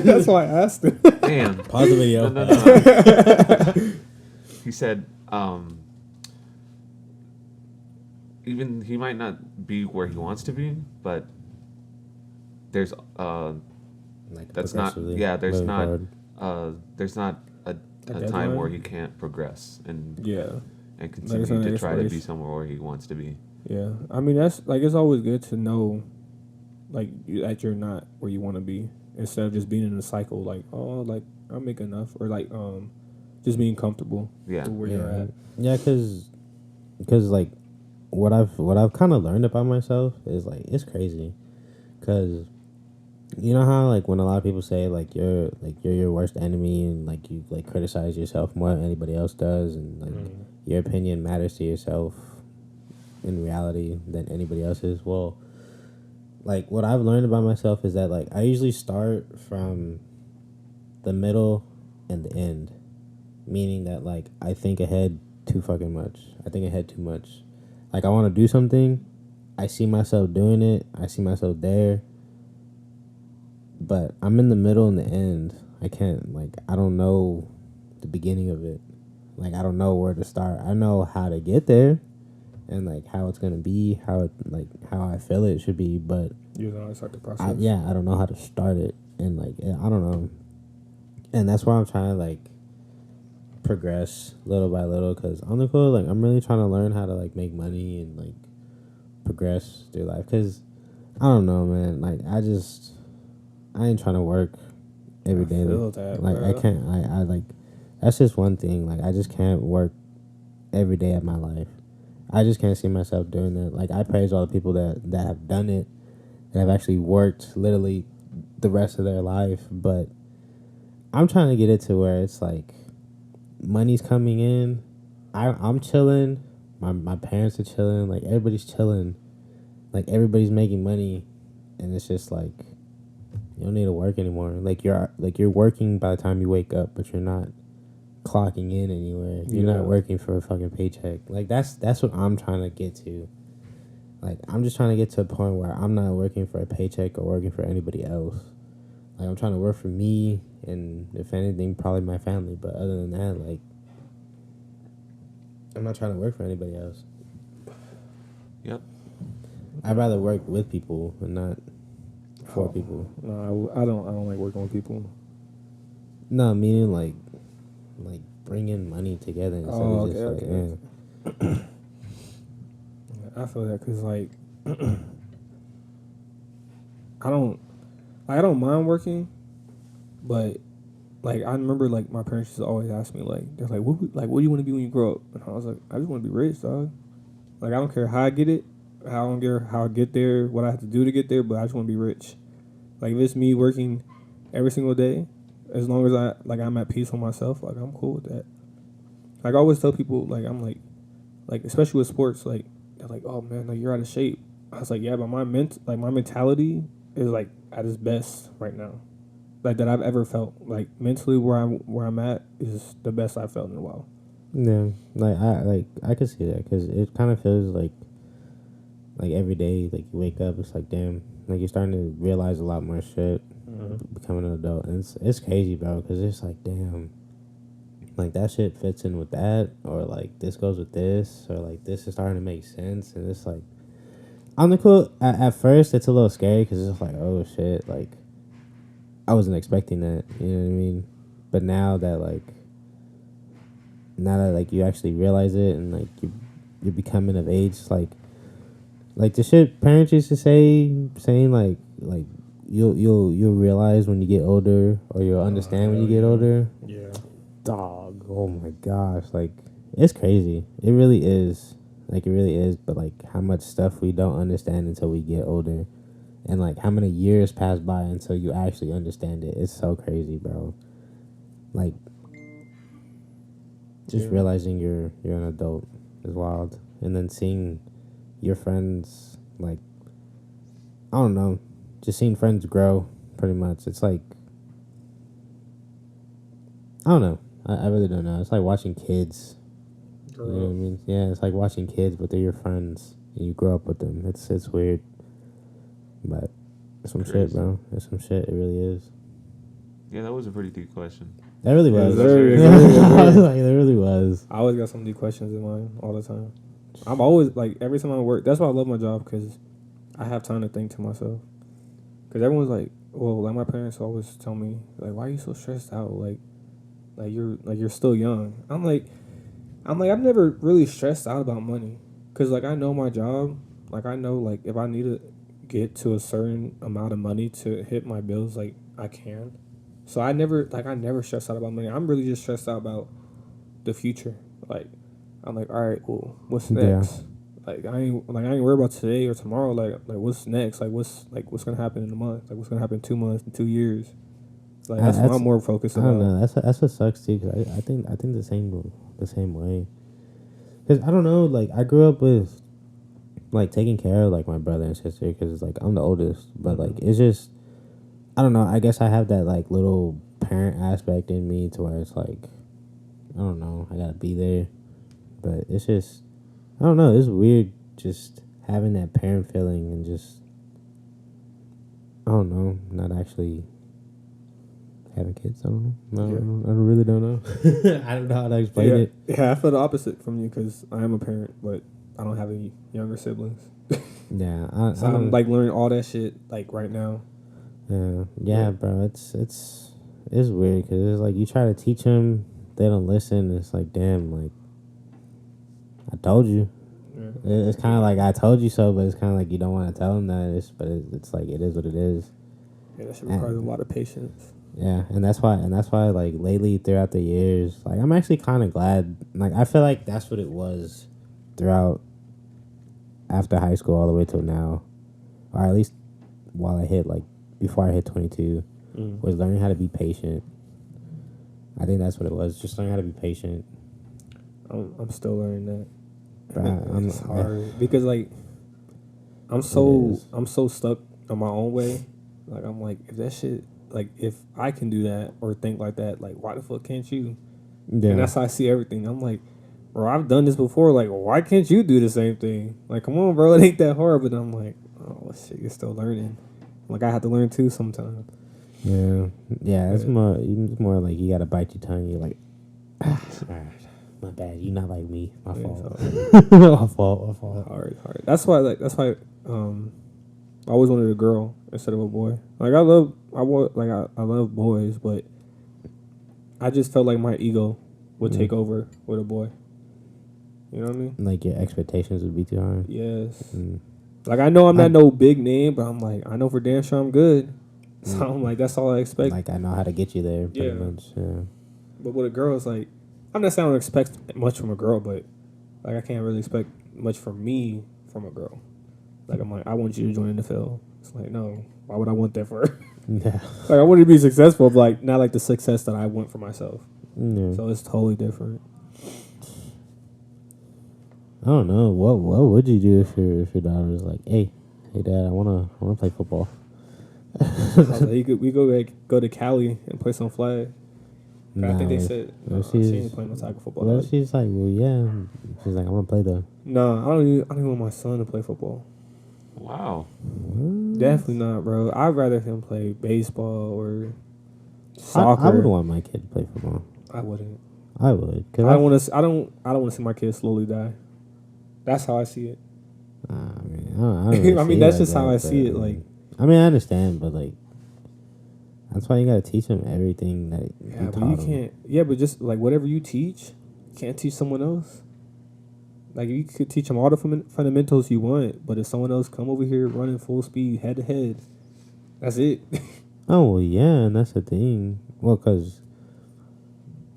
That's why I asked him. Damn. Pause the video. No. He said, even he might not be where he wants to be, but there's like that's not there's not a time where he can't progress and continue to try to be somewhere where he wants to be. Yeah, I mean that's like, it's always good to know like that you're not where you want to be, instead of just being in a cycle like, oh, like I make enough, or like just being comfortable with where you're at. Yeah, because like what I've kind of learned about myself is like, it's crazy, because you know how like when a lot of people say like you're your worst enemy, and like you like criticize yourself more than anybody else does, and like your opinion matters to yourself in reality than anybody else's. Well, like what I've learned about myself is that like I usually start from the middle and the end, meaning that like I think ahead too fucking much. I think ahead too much. Like I want to do something, I see myself doing it, I see myself there, but I'm in the middle and the end. I can't, like, I don't know the beginning of it. Like, I don't know where to start. I know how to get there and, like, how it's going to be, how I feel it should be, but... You don't know how to start the process? I don't know how to start it, and, like, I don't know. And that's why I'm trying to, like, progress little by little, because on the cool, like, I'm really trying to learn how to, like, make money and, like, progress through life, because, I don't know, man, like, I ain't trying to work every day. Like, bro. I can't. I like. That's just one thing. Like, I just can't work every day of my life. I just can't see myself doing that. Like, I praise all the people that have done it, that have actually worked literally the rest of their life. But I'm trying to get it to where it's like money's coming in. I'm chilling. My parents are chilling. Like, everybody's chilling. Like, everybody's making money, and it's just like, you don't need to work anymore. Like you're working by the time you wake up, but you're not clocking in anywhere. You're not working for a fucking paycheck. Like that's what I'm trying to get to. Like I'm just trying to get to a point where I'm not working for a paycheck or working for anybody else. Like I'm trying to work for me and, if anything, probably my family. But other than that, like, I'm not trying to work for anybody else. Yep. I'd rather work with people and not for people. No, I don't like working with people. No, meaning like bringing money together. Okay. I feel that because like I don't mind working, but like I remember like my parents used to always ask me like, they're like, what do you want to be when you grow up? And I was like, I just want to be rich, dog. Like I don't care how I get it, I don't care how I get there, what I have to do to get there, but I just want to be rich. Like if it's me working every single day, as long as I'm at peace with myself, like I'm cool with that. Like I always tell people, like I'm like especially with sports, like they're like, oh man, like you're out of shape. I was like, yeah, but my mentality is like at its best right now, like that I've ever felt. Like mentally, where I'm at is the best I've felt in a while. Yeah, I could see that because it kind of feels like every day, like you wake up, it's like damn, like you're starting to realize a lot more shit, becoming an adult, and it's crazy, bro, because it's like damn, like that shit fits in with that, or like this goes with this, or like this is starting to make sense, and it's like on the cool. At first, it's a little scary because it's like oh shit, like I wasn't expecting that, you know what I mean, but now that like you actually realize it and like you're becoming of age, like the shit parents used to saying like you'll realize when you get older, or you'll understand when you get older. Yeah. Dog, oh my gosh, like it's crazy. It really is. Like it really is, but like how much stuff we don't understand until we get older. And like how many years pass by until you actually understand it. It's so crazy, bro. Like just realizing you're an adult is wild. And then seeing your friends, like I don't know, just seeing friends grow pretty much. It's like I don't know. I really don't know. It's like watching kids. You know what I mean? Yeah, it's like watching kids, but they're your friends and you grow up with them. It's weird. But it's some shit, bro. It's some shit. It really is. Yeah, that was a pretty deep question. That really was. That really was. I always got some deep questions in mind all the time. I'm always like every time I work. That's why I love my job, because I have time to think to myself. Because everyone's like, well, like my parents always tell me, like, why are you so stressed out? Like you're still young. I'm like I've never really stressed out about money, because like I know my job. Like I know like if I need to get to a certain amount of money to hit my bills, like I can. So I never stress out about money. I'm really just stressed out about the future. Like I'm like, all right, well, what's next? Yeah. Like I ain't worried about today or tomorrow. Like what's next? Like what's gonna happen in a month? Like what's gonna happen in 2 months, in 2 years? Like that's what I'm more focused about. I don't know. That's what sucks too. Cause I think the same way. Cause I don't know. Like I grew up with like taking care of like my brother and sister, because it's like I'm the oldest, but like it's just I don't know. I guess I have that like little parent aspect in me to where it's like I don't know. I gotta be there, but it's just I don't know. It's weird just having that parent feeling and just I don't know, not actually having kids. I don't know. I really don't know. I don't know how to explain it. Yeah, I feel the opposite from you, because I am a parent, but I don't have any younger siblings. Yeah, so I'm like learning all that shit like right now. Yeah, bro. It's weird, because it's like you try to teach them, they don't listen. It's like damn, like I told you. Yeah. It's kind of like I told you so, but it's kind of like you don't want to tell them that. It's like it is what it is. Yeah, that shit requires a lot of patience. Yeah, and that's why like lately throughout the years, like I'm actually kind of glad. Like I feel like that's what it was throughout after high school all the way till now, or at least while I hit like before I hit 22, was learning how to be patient. I think that's what it was. Just learning how to be patient. I'm still learning that. It's hard because like I'm so stuck on my own way. Like I'm like, if that shit, like if I can do that or think like that, like why the fuck can't you? Yeah. And that's how I see everything. I'm like, bro, I've done this before. Like, why can't you do the same thing? Like, come on, bro, it ain't that hard. But I'm like, oh shit, you're still learning. Like I have to learn too sometimes. Yeah. It's more like you gotta bite your tongue. You're like, my bad. You not like me. My fault. My fault. Hard. That's why. I always wanted a girl instead of a boy. Like I love boys, but I just felt like my ego would take over with a boy. You know what I mean? Like your expectations would be too high. Yes. Like I know I'm not no big name, but I'm like I know for damn sure I'm good. So I'm like that's all I expect. Like I know how to get you there. Pretty much. Yeah. But with a girl, it's like I'm not saying I don't expect much from a girl, but like I can't really expect much for me from a girl. Like I'm like, I want you to join the NFL. It's like, no, why would I want that for? Yeah. Like I want to be successful, but like not like the success that I want for myself. Yeah. So it's totally different. I don't know. What would you do if your daughter was like, hey Dad, I wanna play football. Like, we go to Cali and play some flag. I think they said she ain't playing no tackle football. Well, she's like, well, yeah. She's like, I want to play though. No, I don't even want my son to play football. Wow. What? Definitely not, bro. I'd rather him play baseball or soccer. I would want my kid to play football. I wouldn't. I would. Cause I don't want to see my kid slowly die. That's how I see it. I mean, I mean that's just how I see it. Like, I mean, I understand, but like, that's why you gotta teach them everything that. Yeah, but you can't. Yeah, but just like whatever you teach, you can't teach someone else. Like you could teach them all the fundamentals you want, but if someone else come over here running full speed head to head, that's it. Oh well, yeah, and that's the thing. Well, cause.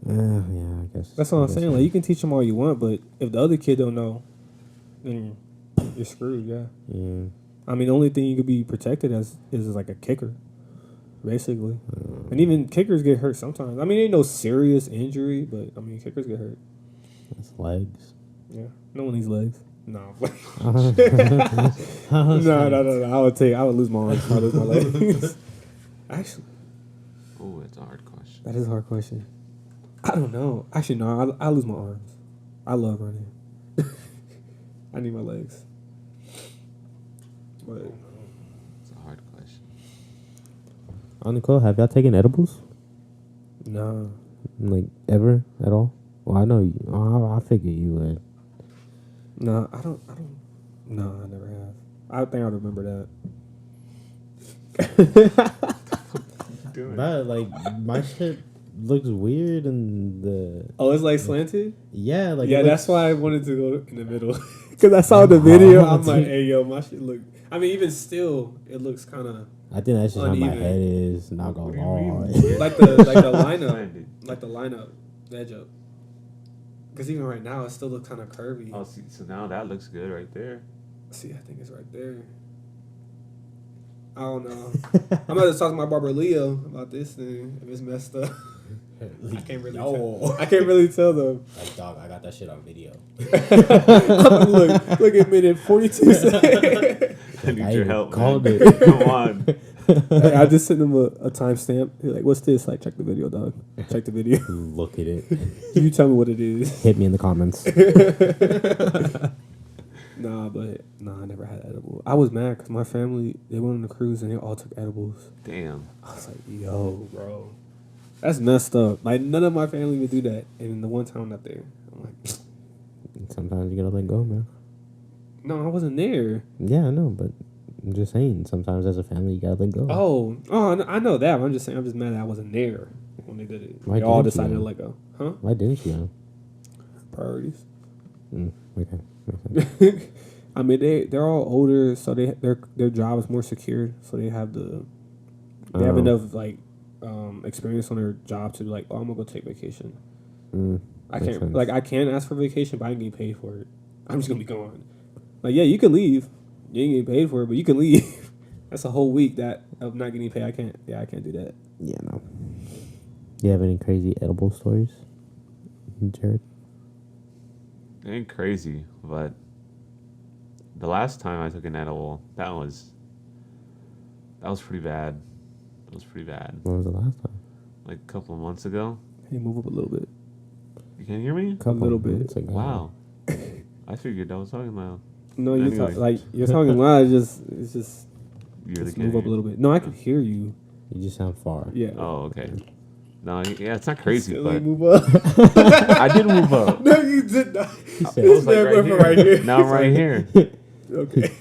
Yeah, I guess. That's what I'm saying. Like you can teach them all you want, but if the other kid don't know, then you're screwed. Yeah. Yeah. I mean, the only thing you could be protected as is like a kicker, basically. And even kickers get hurt sometimes. I mean, ain't no serious injury, but I mean, kickers get hurt. That's legs. Yeah. No one needs legs. No. No. I would lose my arms. I would lose my legs. Actually. Oh, it's a hard question. That is a hard question. I don't know. Actually, no. I lose my arms. I love running. I need my legs. But it's a hard question. Nicole, have y'all taken edibles? No. Like ever at all? Well, I know you. I figured you would. No, I don't. No, I never have. I think I remember that. But like my shit looks weird and the. Oh, it's like slanted. Yeah, like yeah. That's why I wanted to go in the middle because I saw the video. I'm like, hey, yo, my shit look. I mean, even still, it looks kind of. I think that's just how my head is. Not gonna lie. Like the lineup, the edge up. Because even right now, it still looks kind of curvy. Oh, see, so now that looks good right there. See, I think it's right there. I don't know. I'm about to talk to my barber Leo about this thing. If it's messed up, I can't really. I can't really tell them. Like, dog, I got that shit on video. look at minute 42 seconds. I need your help. Called man. it. Come on. I just sent him a timestamp. He's like, "What's this?" Like, check the video, dog. Check the video. Look at it. You tell me what it is. Hit me in the comments. Nah, I never had edible. I was mad because my family, they went on a cruise and they all took edibles. Damn. I was like, yo, bro. That's messed up. Like, none of my family would do that. And the one time I'm not there, I'm like... Sometimes you gotta let go, man. No, I wasn't there. Yeah, I know, but I'm just saying, sometimes as a family, you gotta let go. Oh, I know that. I'm just saying, I'm just mad that I wasn't there when they did it. Why they all decided to let go. Huh? Why didn't you? Priorities. Okay. I mean, they're all older, so their job is more secure. So they have have enough like experience on their job to like, oh, I'm gonna go take vacation. I can't ask for vacation, but I ain't getting paid for it. I'm just gonna be gone. Like, yeah, you can leave. You ain't getting paid for it, but you can leave. That's a whole week of not getting paid. I can't do that. Yeah, no. Do you have any crazy edible stories, Jared? It ain't crazy, but the last time I took an edible, that was pretty bad. That was pretty bad. When was the last time? Like a couple of months ago. Hey, move up a little bit. You can hear me? A little bit. Wow. I figured I was talking loud. No, you're talking loud. It's just You really move up a little bit. No, I can hear you. You just sound far. Yeah. Oh, okay. No, yeah, it's not crazy, Still but move up. I did move up. No, you did not. I was like right here. Now I'm right here. Okay.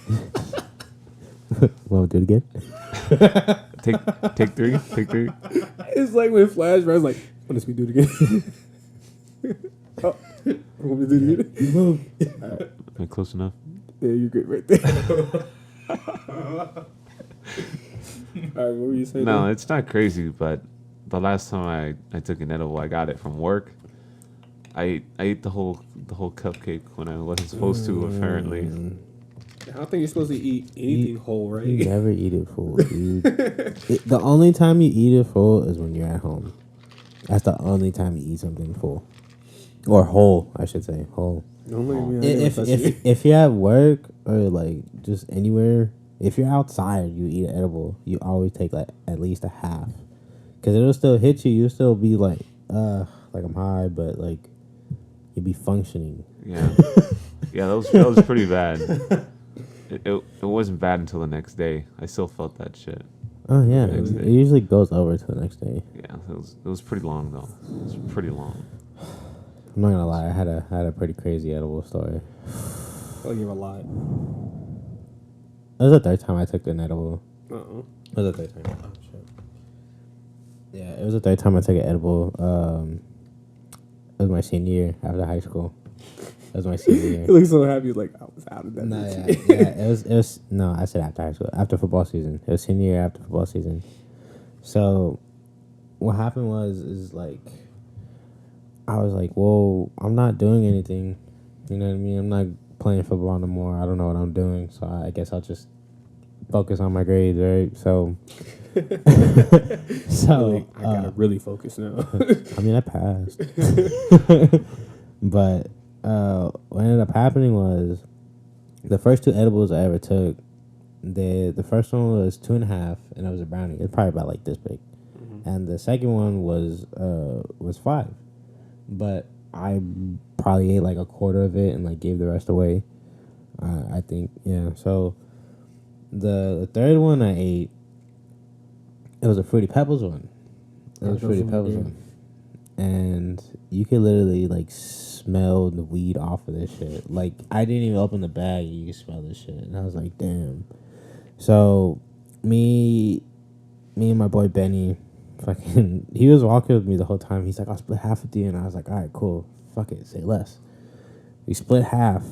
Well, do it again. Take three. It's like when Flash runs, like, let me do it again. Oh, want me to do it again? You move. Right. Am I close enough? Yeah, you're good right there. All right, what were you saying? No, it's not crazy, but the last time I took an edible, I got it from work. I ate the whole cupcake when I wasn't supposed to. Apparently, I don't think you're supposed to eat anything whole, right? You never eat it full. The only time you eat it full is when you're at home. That's the only time you eat something full. Or whole, I should say. Whole. Don't look at me. I never touched you. If you're at work or like just anywhere, if you're outside, you eat an edible, you always take like at least a half. Because it'll still hit you. You'll still be like I'm high, but like you'll be functioning. yeah, yeah, that was pretty bad. It wasn't bad until the next day. I still felt that shit. Oh yeah, Next it day. usually goes over to the next day. Yeah, it was pretty long though. It was pretty long. I'm not gonna lie, I had a pretty crazy edible story. I'll give a lot. It was the third time I took an edible. Uh-uh. It was the third time. Oh shit. Yeah, it was the third time I took an edible. It was my senior year after high school. It was my senior year. You look so happy, like I was out of that. No, bitch. yeah, it was. No, I said after high school, after football season. It was senior year after football season. So, what happened is like, I was like, well, I'm not doing anything. You know what I mean? I'm not playing football no more. I don't know what I'm doing, so I guess I'll just focus on my grades, right? So, Really, I gotta really focus now. I mean, I passed. But what ended up happening was the first two edibles I ever took, the first one was 2.5, and it was a brownie. It's probably about like this big. Mm-hmm. And the second one was 5. But I probably ate like a quarter of it and like gave the rest away. I think, yeah. So the third one I ate, it was a Fruity Pebbles one. It was a Fruity Pebbles one. And you could literally like smell the weed off of this shit. Like I didn't even open the bag, you could smell this shit. And I was like, damn. So me and my boy Benny, fucking, he was walking with me the whole time. He's like, I'll split half with you. And I was like, all right, cool. Fuck it, say less. We split half.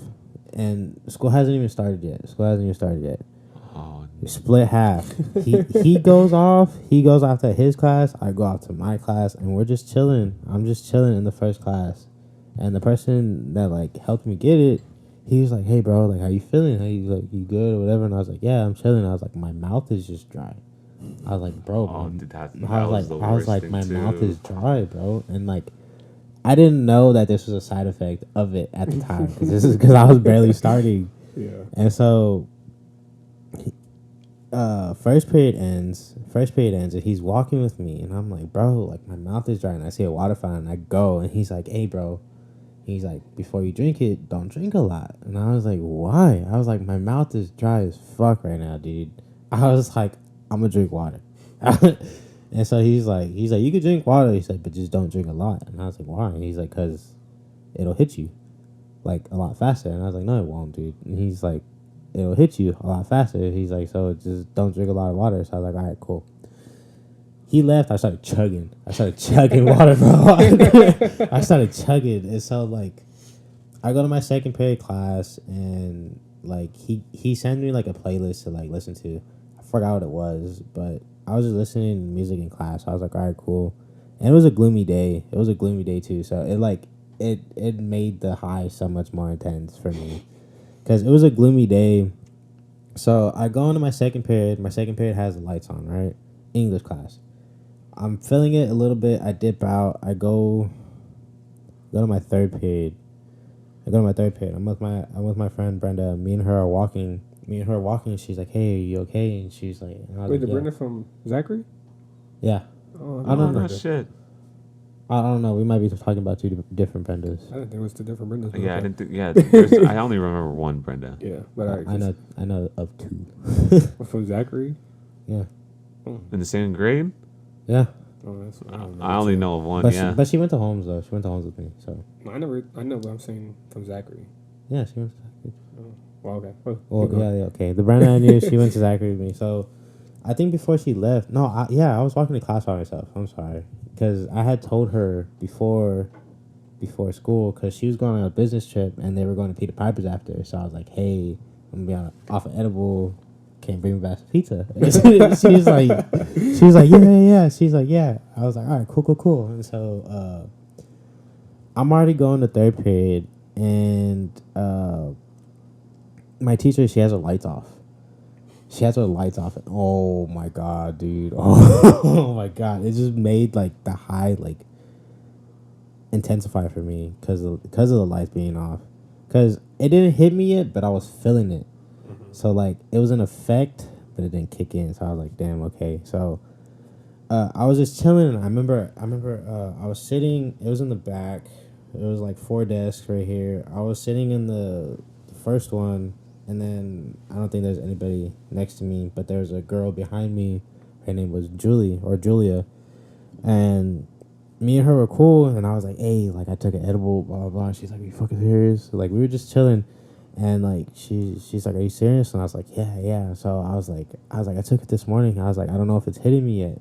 And school hasn't even started yet. Oh, We split half. He goes off to his class. I go off to my class, and we're just chilling. I'm just chilling in the first class. And the person that like helped me get it, he was like, hey bro, like how you feeling? How you, like, you good or whatever? And I was like, yeah, I'm chilling. I was like, my mouth is just dry. I was like, bro, I was like, my mouth is dry, bro. And like, I didn't know that this was a side effect of it at the time, because I was barely starting. Yeah. And so first period ends, and he's walking with me, and I'm like, bro, like my mouth is dry. And I see a water fountain, and I go, and he's like, hey bro, he's like, before you drink it, don't drink a lot. And I was like, why? I was like, my mouth is dry as fuck right now, dude. I was like, I'm gonna drink water. And so he's like, you could drink water. He said, but just don't drink a lot. And I was like, why? And he's like, cause it'll hit you like a lot faster. And I was like, no, it won't, dude. And he's like, it'll hit you a lot faster. He's like, so just don't drink a lot of water. So I was like, all right, cool. He left. I started chugging water, bro. I started chugging. And so like, I go to my second period class, and like he sent me like a playlist to like listen to. I forgot what it was, but I was just listening to music in class. I was like, all right, cool. And it was a gloomy day. It was a gloomy day too. So it like it made the high so much more intense for me, because it was a gloomy day. So I go into my second period. My second period has the lights on, right? English class. I'm feeling it a little bit. I dip out. I go to my third period. I'm with my friend Brenda. Me and her are walking. She's like, "Hey, are you okay?" And she's like, Wait, the Brenda from Zachary? Yeah. Oh, I don't know. Oh, shit. I don't know. We might be talking about two different Brendas. I didn't think it was two different Brendas. Yeah, I okay. didn't think. Yeah, I only remember one Brenda. Yeah, but I know of 2. From Zachary? Yeah. In the same grade. Yeah. Oh, that's, I don't know. I only know of one. But yeah. but she went to Holmes though. She went to Holmes with me. So I know what I'm saying from Zachary. yeah, she went to Zachary. Well, okay. Well, yeah, okay. The Brenda I knew, she went to Zachary with me. So I think before she left, I was walking to class by myself. I'm sorry, because I had told her before school, because she was going on a business trip and they were going to Peter Piper's after. So I was like, hey, I'm gonna be off an edible. Can you bring me back some pizza? she was like, yeah. She's like, yeah. I was like, all right, cool. And so I'm already going to third period, and my teacher, she has her lights off. She has her lights off. And, oh my god, dude! Oh my god! It just made like the high like intensify for me because of the lights being off. Because it didn't hit me yet, but I was feeling it. So like it was an effect, but it didn't kick in. So I was like, damn, okay. So I was just chilling, and I remember I was sitting. It was in the back. It was like 4 desks right here. I was sitting in the first one, and then I don't think there's anybody next to me, but there's a girl behind me. Her name was Julia, and me and her were cool. And I was like, hey, like I took an edible, blah blah blah. And she's like, are you fucking serious? So, like we were just chilling, and like she's like, are you serious? And I was like, yeah. So I was like, I took it this morning. I was like, I don't know if it's hitting me yet.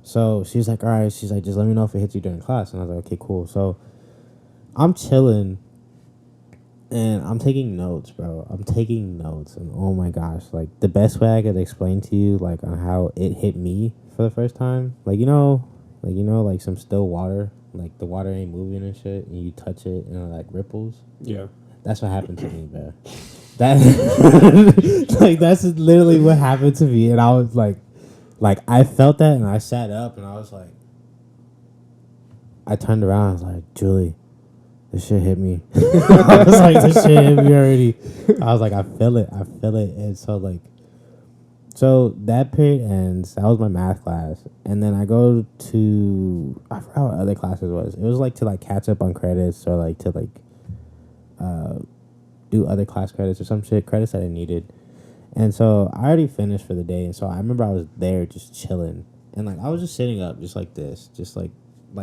So she's like, all right. She's like, just let me know if it hits you during class. And I was like, okay, cool. So I'm chilling, and I'm taking notes, bro. I'm taking notes, and oh my gosh, like the best way I could explain to you, like on how it hit me for the first time, like like some still water, like the water ain't moving and shit, and you touch it and it like ripples. Yeah. That's what happened to me, bro. That like that's literally what happened to me, and I was like I felt that, and I sat up, and I was like, I turned around, I was like, Julie, this shit hit me. I was like, this shit hit me already. I was like, I feel it, and so that period ends. That was my math class, and then I go to I forgot what other classes was. It was like to like catch up on credits or like to like do other class credits or some shit credits that I needed. And so I already finished for the day, and so I remember I was there just chilling, and like I was just sitting up, just like this, just like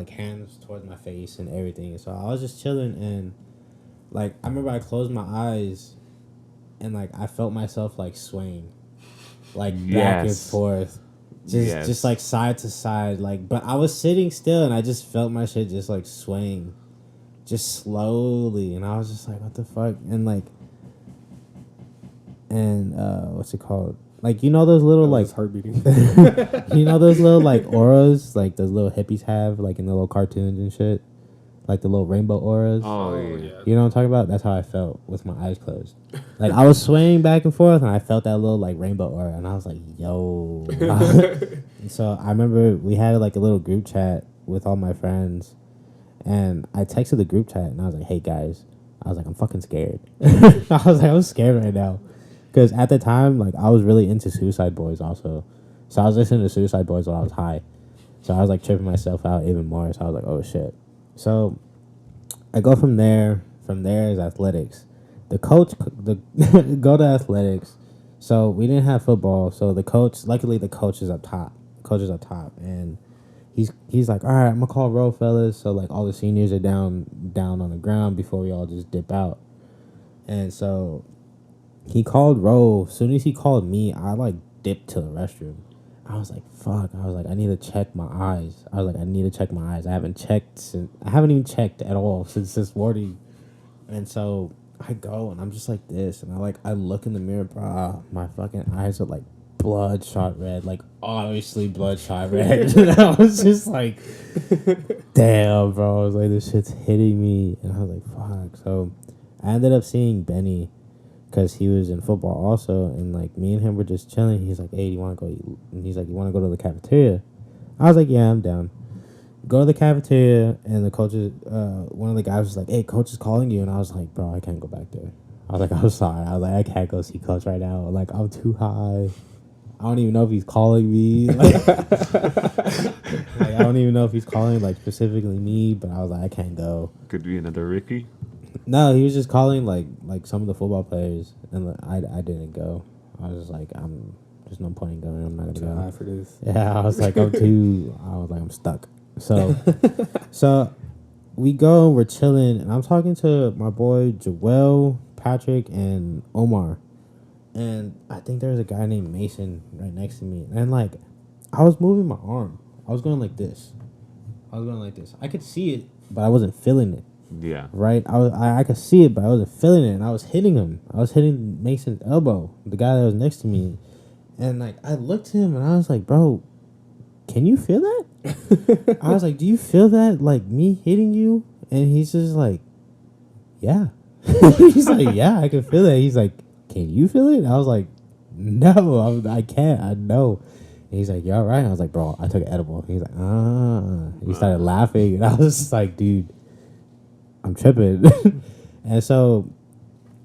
hands towards my face and everything. And so I was just chilling, and like I remember I closed my eyes, and like I felt myself like swaying, like back and forth, just like side to side, like. But I was sitting still, and I just felt my shit just like swaying, just slowly, and I was just like, what the fuck, and like. And what's it called? Like, you know those little like heart beating. you know those little like auras, like those little hippies have, like in the little cartoons and shit, like the little rainbow auras. Oh yeah. You know what I'm talking about? That's how I felt with my eyes closed. Like I was swaying back and forth, and I felt that little like rainbow aura, and I was like, yo. And so I remember we had like a little group chat with all my friends, and I texted the group chat, and I was like, hey guys, I was like, I'm fucking scared. I was like, I'm scared right now. Because at the time, like, I was really into Suicide Boys also. So I was listening to Suicide Boys while I was high. So I was, like, tripping myself out even more. So I was like, oh, shit. So I go from there. From there is athletics. The coach, go to athletics. So we didn't have football. So the coach, luckily the coach is up top. And he's like, all right, I'm going to call roll, fellas. So, like, all the seniors are down on the ground before we all just dip out. And so he called roll. As soon as he called me, I like dipped to the restroom. I was like, fuck. I was like, I need to check my eyes. I haven't even checked at all since this morning. And so I go, and I'm just like this, and I look in the mirror, bro. My fucking eyes are like bloodshot red, like obviously bloodshot red. And I was just like, damn, bro. I was like, this shit's hitting me, and I was like, fuck. So I ended up seeing Benny, because he was in football also, and like me and him were just chilling. He's like, hey, do you want to go eat? And he's like, you want to go to the cafeteria? I was like, yeah, I'm down. Go to the cafeteria, and the coaches, one of the guys was like, hey, coach is calling you. And I was like, bro, I can't go back there. I was like, I'm sorry. I was like, I can't go see coach right now. Like, I'm too high. I don't even know if he's calling me. Like, I don't even know if he's calling like specifically me, but I was like, I can't go. Could be another Ricky. No, he was just calling like some of the football players, and like, I didn't go. I was just like, there's no point in going. I'm not gonna go. High for this. Yeah, I was like, I'm stuck. So, so we go, we're chilling, and I'm talking to my boy Joel, Patrick, and Omar, and I think there's a guy named Mason right next to me, and like, I was moving my arm. I was going like this. I could see it, but I wasn't feeling it. Yeah. Right? I could see it, but I wasn't feeling it, and I was hitting him. I was hitting Mason's elbow, the guy that was next to me. And, like, I looked at him, and I was like, bro, can you feel that? I was like, do you feel that, like, me hitting you? And he's just like, yeah. He's like, yeah, I can feel it. He's like, can you feel it? And I was like, no, I can't. I know. And he's like, you all right? I was like, bro, I took an edible. He's like, ah. He started laughing. And I was just like, dude, I'm tripping. And so,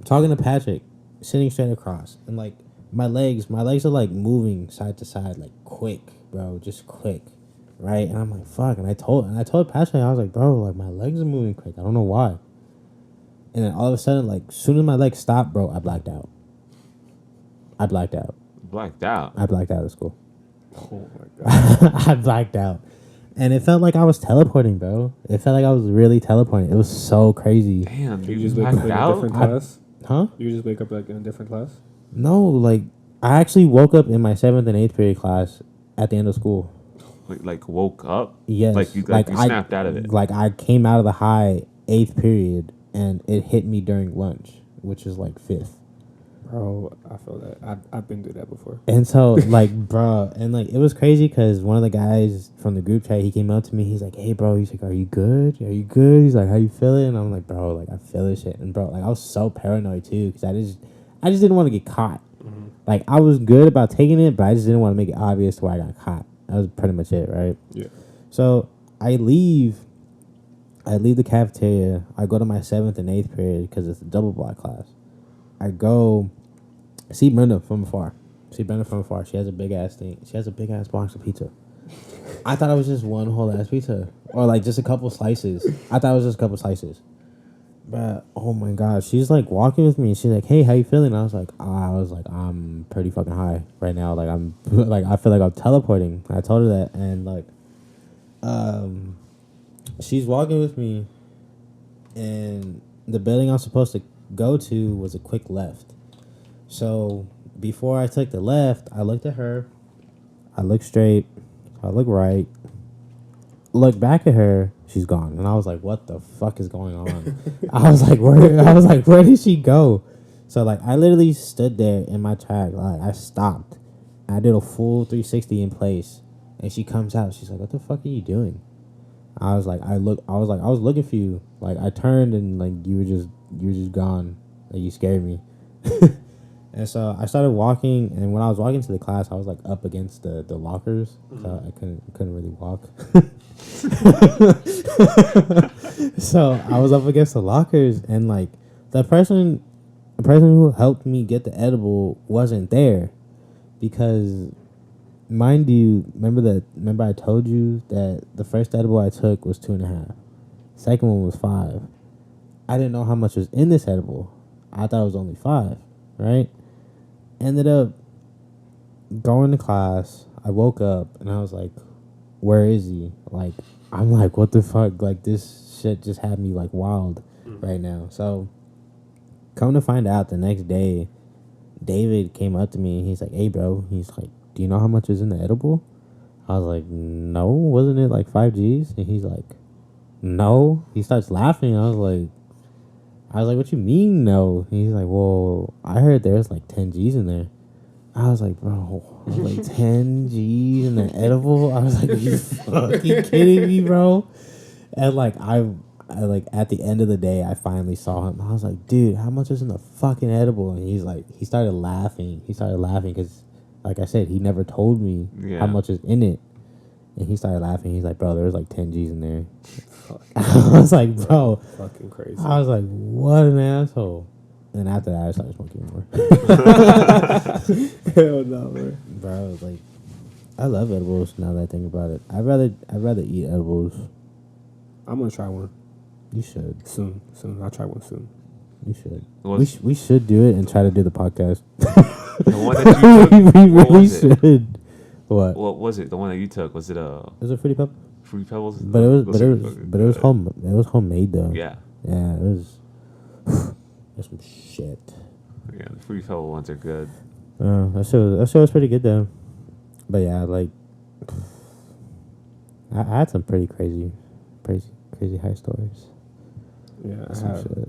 talking to Patrick, sitting straight across, and like my legs are like moving side to side, like quick, bro, just quick, right? And I'm like, fuck. And I told Patrick, I was like, bro, like my legs are moving quick. I don't know why. And then all of a sudden, like, as soon as my legs stopped, bro, I blacked out. Blacked out. I blacked out of school. Oh my god. I blacked out. And it felt like I was teleporting, bro. It felt like I was really teleporting. It was so crazy. Damn, You you just wake up blacked in a out? different class? Huh? You just wake up like in a different class? No, like, I actually woke up in my 7th and 8th period class at the end of school. Like woke up? Yes. Like you snapped out of it. Like, I came out of the high 8th period, and it hit me during lunch, which is like 5th. Bro, I feel that. I've been through that before. And so, like, bro, and like, it was crazy because one of the guys from the group chat, he came up to me. He's like, hey, bro, he's like, are you good? Are you good? He's like, how you feeling? And I'm like, bro, like, I feel this shit. And bro, like, I was so paranoid too because I just didn't want to get caught. Mm-hmm. Like, I was good about taking it, but I just didn't want to make it obvious to where I got caught. That was pretty much it, right? Yeah. So I leave the cafeteria. I go to my 7th and 8th period because it's a double block class. I go see Brenda from afar. She has a big ass thing. She has a big ass box of pizza. I thought it was just one whole ass pizza, or like just a couple slices. I thought it was just a couple slices. But oh my god, she's like walking with me. She's like, "Hey, how you feeling?" I was like, I'm pretty fucking high right now. Like I'm like I feel like I'm teleporting. I told her that, and like, she's walking with me, and the building I'm supposed to go to was a quick left. So before I took the left, I looked at her. I looked straight. I looked right. Looked back at her. She's gone, and I was like, "What the fuck is going on?" I was like, "Where did she go?" So like, I literally stood there in my track. Like, I stopped. I did a full 360 in place, and she comes out. She's like, "What the fuck are you doing?" I was like, I was looking for you. Like, I turned and like you were just gone. Like, you scared me. And so I started walking, and when I was walking to the class, I was like up against the lockers, so I couldn't really walk. So I was up against the lockers, and like the person who helped me get the edible wasn't there, because, mind you, remember I told you that the first edible I took was 2.5, second one was 5. I didn't know how much was in this edible. I thought it was only 5, right? Ended up going to class. I woke up and I was like, where is he? Like, I'm like, what the fuck? Like, this shit just had me like wild right now. So come to find out, the next day David came up to me and he's like, hey bro, he's like, do you know how much is in the edible? I was like, no, wasn't it like 5 G's? And he's like, no. He starts laughing. I was like, what you mean no? And he's like, well, I heard there's like 10 G's in there. I was like, bro, like 10 G's in the edible? I was like, are you fucking kidding me, bro? And like, I like, at the end of the day, I finally saw him. I was like, dude, how much is in the fucking edible? And he's like, he started laughing because, like I said, he never told me how much is in it. And he started laughing. He's like, bro, there's like 10 G's in there. I was like, bro. Fucking crazy. I was like, what an asshole. And after that, I started smoking more. Hell no, bro. Bro, like, I love edibles now that I think about it. I'd rather eat edibles. I'm gonna try one. You should. Soon. I'll try one soon. You should. Was- We should do it and try to do the podcast. The one that you took, we what really was it? should. What? What was it? The one that you took, was it Was it Fruity Pebble? Fruity Pebbles? But it was Those are home. It was homemade though. Yeah. Yeah, it was. That's some shit. Yeah, the Fruity Pebble ones are good. That show was pretty good though. But yeah, like, I had some pretty crazy high stories. Yeah, I Some have. shit.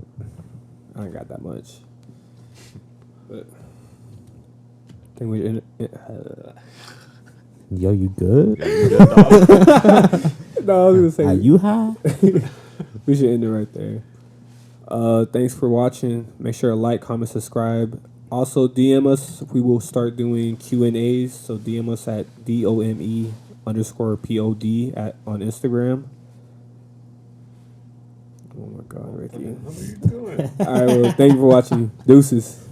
I ain't got that much. But I think we in Yo, you good? Yeah, you good, dog. No, I was gonna say Are you high? We should end it right there. Thanks for watching. Make sure to like, comment, subscribe. Also, DM us. We will start doing Q&As. So DM us at DOME_POD on Instagram. Oh my God, Ricky. What are you doing? All right, well, thank you for watching. Deuces.